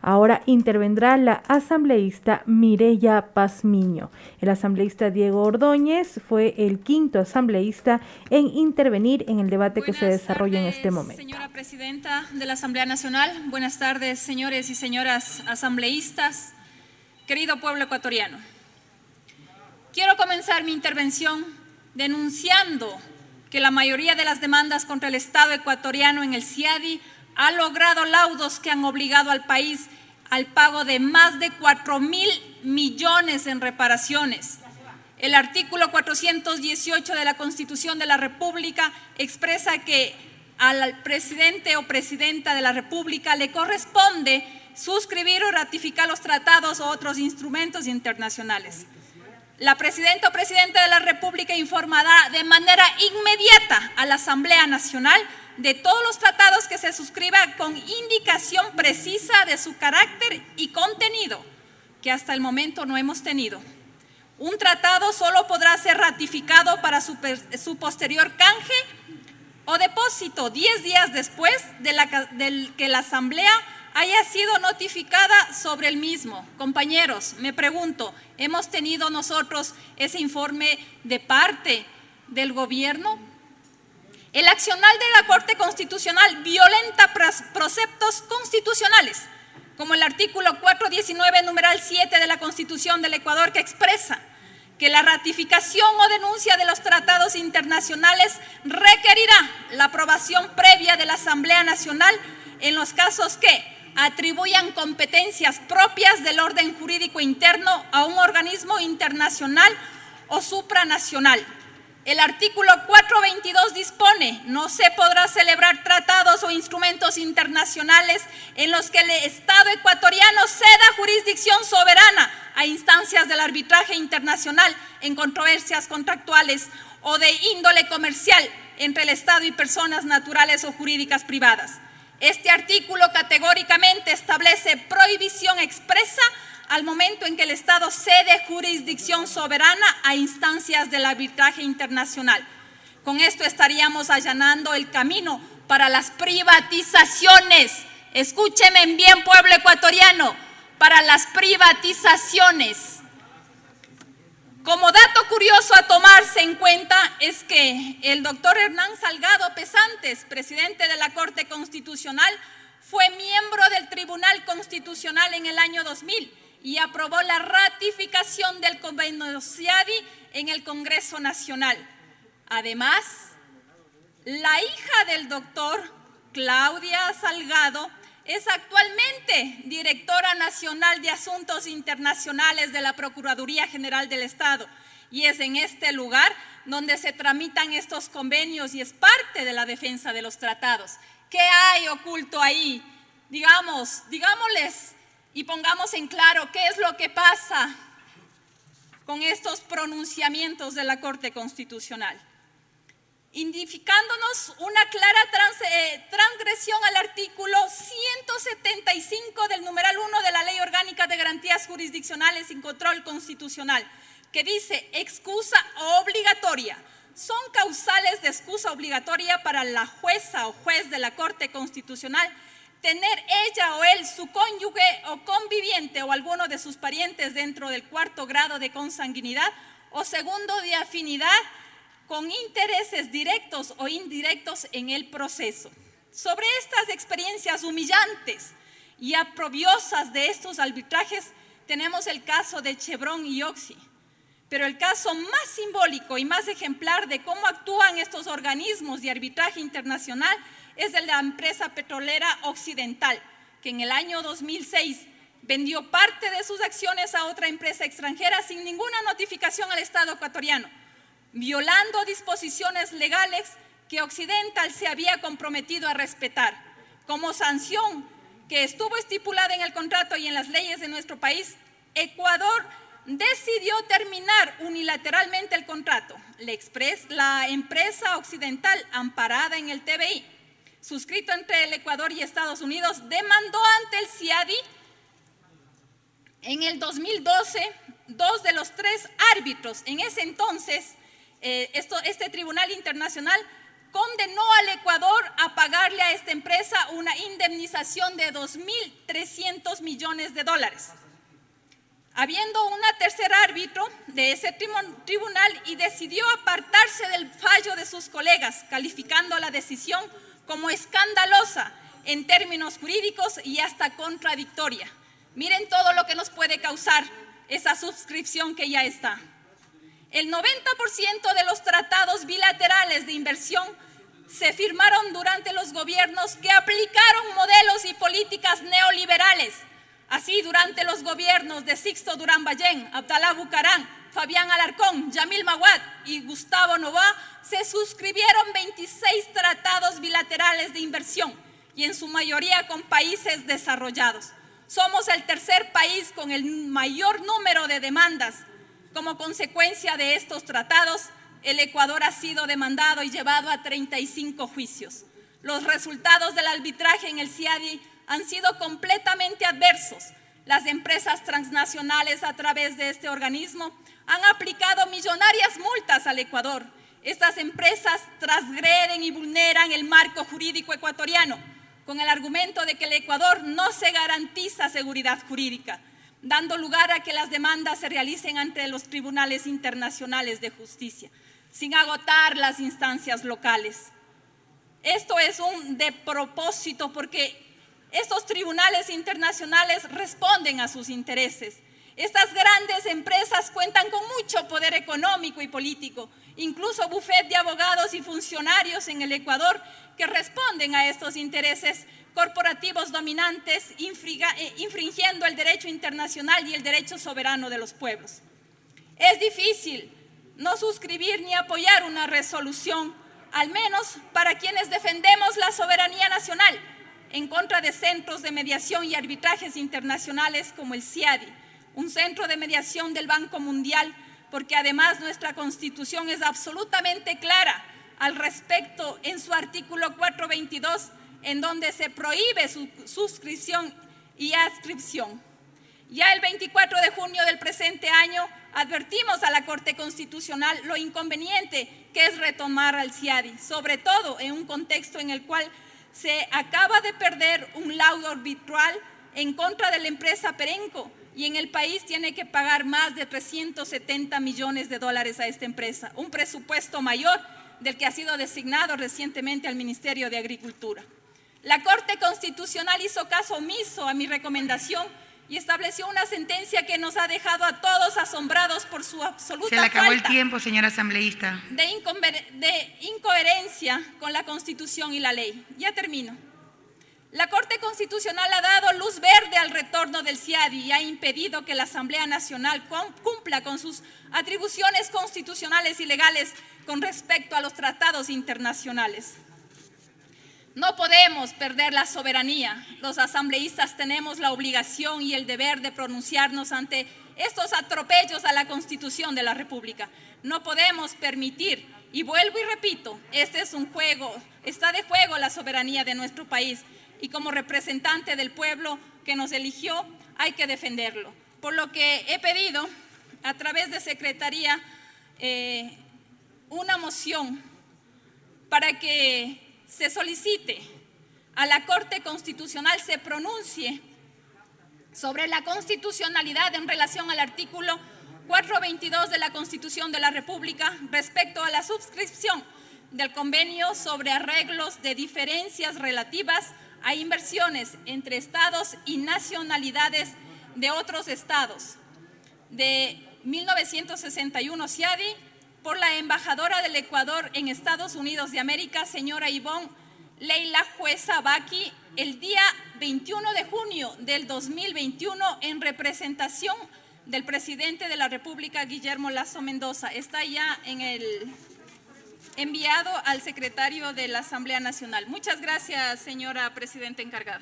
Ahora intervendrá la asambleísta Mireya Pazmiño. El asambleísta Diego Ordóñez fue el quinto asambleísta en intervenir en el debate que se desarrolla en este momento. Señora Presidenta de la Asamblea Nacional, buenas tardes, señores y señoras asambleístas, querido pueblo ecuatoriano. Quiero comenzar mi intervención denunciando que la mayoría de las demandas contra el Estado ecuatoriano en el CIADI ha logrado laudos que han obligado al país al pago de más de 4.000 millones en reparaciones. El artículo 418 de la Constitución de la República expresa que al presidente o presidenta de la República le corresponde suscribir o ratificar los tratados o otros instrumentos internacionales. La presidenta o presidente de la República informará de manera inmediata a la Asamblea Nacional de todos los tratados que se suscriban con indicación precisa de su carácter y contenido, que hasta el momento no hemos tenido. Un tratado solo podrá ser ratificado para su posterior canje o depósito 10 días después de que la Asamblea haya sido notificada sobre el mismo. Compañeros, me pregunto, ¿hemos tenido nosotros ese informe de parte del gobierno? El accionar de la Corte Constitucional violenta preceptos constitucionales, como el artículo 419, numeral 7 de la Constitución del Ecuador, que expresa que la ratificación o denuncia de los tratados internacionales requerirá la aprobación previa de la Asamblea Nacional en los casos que atribuyan competencias propias del orden jurídico interno a un organismo internacional o supranacional. El artículo 422 dispone: no se podrá celebrar tratados o instrumentos internacionales en los que el Estado ecuatoriano ceda jurisdicción soberana a instancias del arbitraje internacional en controversias contractuales o de índole comercial entre el Estado y personas naturales o jurídicas privadas. Este artículo categóricamente establece prohibición expresa al momento en que el Estado cede jurisdicción soberana a instancias del arbitraje internacional. Con esto estaríamos allanando el camino para las privatizaciones. Escúcheme bien, pueblo ecuatoriano, para las privatizaciones. Como dato curioso a tomarse en cuenta es que el doctor Hernán Salgado Pesantes, presidente de la Corte Constitucional, fue miembro del Tribunal Constitucional en el año 2000 y aprobó la ratificación del convenio CIADI en el Congreso Nacional. Además, la hija del doctor, Claudia Salgado, es actualmente directora nacional de Asuntos Internacionales de la Procuraduría General del Estado y es en este lugar donde se tramitan estos convenios y es parte de la defensa de los tratados. ¿Qué hay oculto ahí? Digámosles y pongamos en claro qué es lo que pasa con estos pronunciamientos de la Corte Constitucional, indicándonos una clara transgresión al artículo 175 del numeral 1 de la Ley Orgánica de Garantías Jurisdiccionales y Control Constitucional, que dice: excusa obligatoria. Son causales de excusa obligatoria para la jueza o juez de la Corte Constitucional tener ella o él su cónyuge o conviviente o alguno de sus parientes dentro del 4º grado de consanguinidad o segundo de afinidad con intereses directos o indirectos en el proceso. Sobre estas experiencias humillantes y aprobiosas de estos arbitrajes tenemos el caso de Chevron y Oxy, pero el caso más simbólico y más ejemplar de cómo actúan estos organismos de arbitraje internacional es el de la empresa petrolera Occidental, que en el año 2006 vendió parte de sus acciones a otra empresa extranjera sin ninguna notificación al Estado ecuatoriano, violando disposiciones legales que Occidental se había comprometido a respetar. Como sanción que estuvo estipulada en el contrato y en las leyes de nuestro país, Ecuador decidió terminar unilateralmente el contrato. La empresa Occidental, amparada en el TBI, suscrito entre el Ecuador y Estados Unidos, demandó ante el CIADI en el 2012 2 de los 3 árbitros. En ese entonces, este tribunal internacional condenó al Ecuador a pagarle a esta empresa una indemnización de 2.300 millones de dólares. Habiendo una tercer árbitro de ese tribunal y decidió apartarse del fallo de sus colegas, calificando la decisión como escandalosa en términos jurídicos y hasta contradictoria. Miren todo lo que nos puede causar esa suscripción que ya está. El 90% de los tratados bilaterales de inversión se firmaron durante los gobiernos que aplicaron modelos y políticas neoliberales. Así, durante los gobiernos de Sixto Durán Ballén, Abdalá Bucaram, Fabián Alarcón, Yamil Maguad y Gustavo Noboa, se suscribieron 26 tratados bilaterales de inversión y en su mayoría con países desarrollados. Somos el tercer país con el mayor número de demandas. Como consecuencia de estos tratados, el Ecuador ha sido demandado y llevado a 35 juicios. Los resultados del arbitraje en el CIADI han sido completamente adversos. Las empresas transnacionales a través de este organismo han aplicado millonarias multas al Ecuador. Estas empresas transgreden y vulneran el marco jurídico ecuatoriano con el argumento de que el Ecuador no se garantiza seguridad jurídica, dando lugar a que las demandas se realicen ante los tribunales internacionales de justicia, sin agotar las instancias locales. Esto es un despropósito porque estos tribunales internacionales responden a sus intereses. Estas grandes empresas cuentan con mucho poder económico y político, incluso bufet de abogados y funcionarios en el Ecuador que responden a estos intereses corporativos dominantes, infringiendo el derecho internacional y el derecho soberano de los pueblos. Es difícil no suscribir ni apoyar una resolución, al menos para quienes defendemos la soberanía nacional, en contra de centros de mediación y arbitrajes internacionales como el CIADI, un centro de mediación del Banco Mundial, porque además nuestra Constitución es absolutamente clara al respecto en su artículo 422, en donde se prohíbe su suscripción y adscripción. Ya el 24 de junio del presente año advertimos a la Corte Constitucional lo inconveniente que es retomar al CIADI, sobre todo en un contexto en el cual se acaba de perder un laudo arbitral en contra de la empresa Perenco y en el país tiene que pagar más de 370 millones de dólares a esta empresa, un presupuesto mayor del que ha sido designado recientemente al Ministerio de Agricultura. La Corte Constitucional hizo caso omiso a mi recomendación y estableció una sentencia que nos ha dejado a todos asombrados por su absoluta Se le acabó falta el tiempo, señora asambleísta. de incoherencia con la Constitución y la ley. Ya termino. La Corte Constitucional ha dado luz verde al retorno del CIADI y ha impedido que la Asamblea Nacional cumpla con sus atribuciones constitucionales y legales con respecto a los tratados internacionales. No podemos perder la soberanía. Los asambleístas tenemos la obligación y el deber de pronunciarnos ante estos atropellos a la Constitución de la República. No podemos permitir, y vuelvo y repito, este es un juego, está de juego la soberanía de nuestro país y como representante del pueblo que nos eligió hay que defenderlo. Por lo que he pedido a través de Secretaría una moción para que se solicite a la Corte Constitucional se pronuncie sobre la constitucionalidad en relación al artículo 422 de la Constitución de la República respecto a la suscripción del convenio sobre arreglos de diferencias relativas a inversiones entre estados y nacionalidades de otros estados de 1961 CIADI por la embajadora del Ecuador en Estados Unidos de América, señora Ivonne Leila Jueza Baki, el día 21 de junio del 2021 en representación del presidente de la República, Guillermo Lasso Mendoza. Está ya enviado al secretario de la Asamblea Nacional. Muchas gracias, señora presidenta encargada.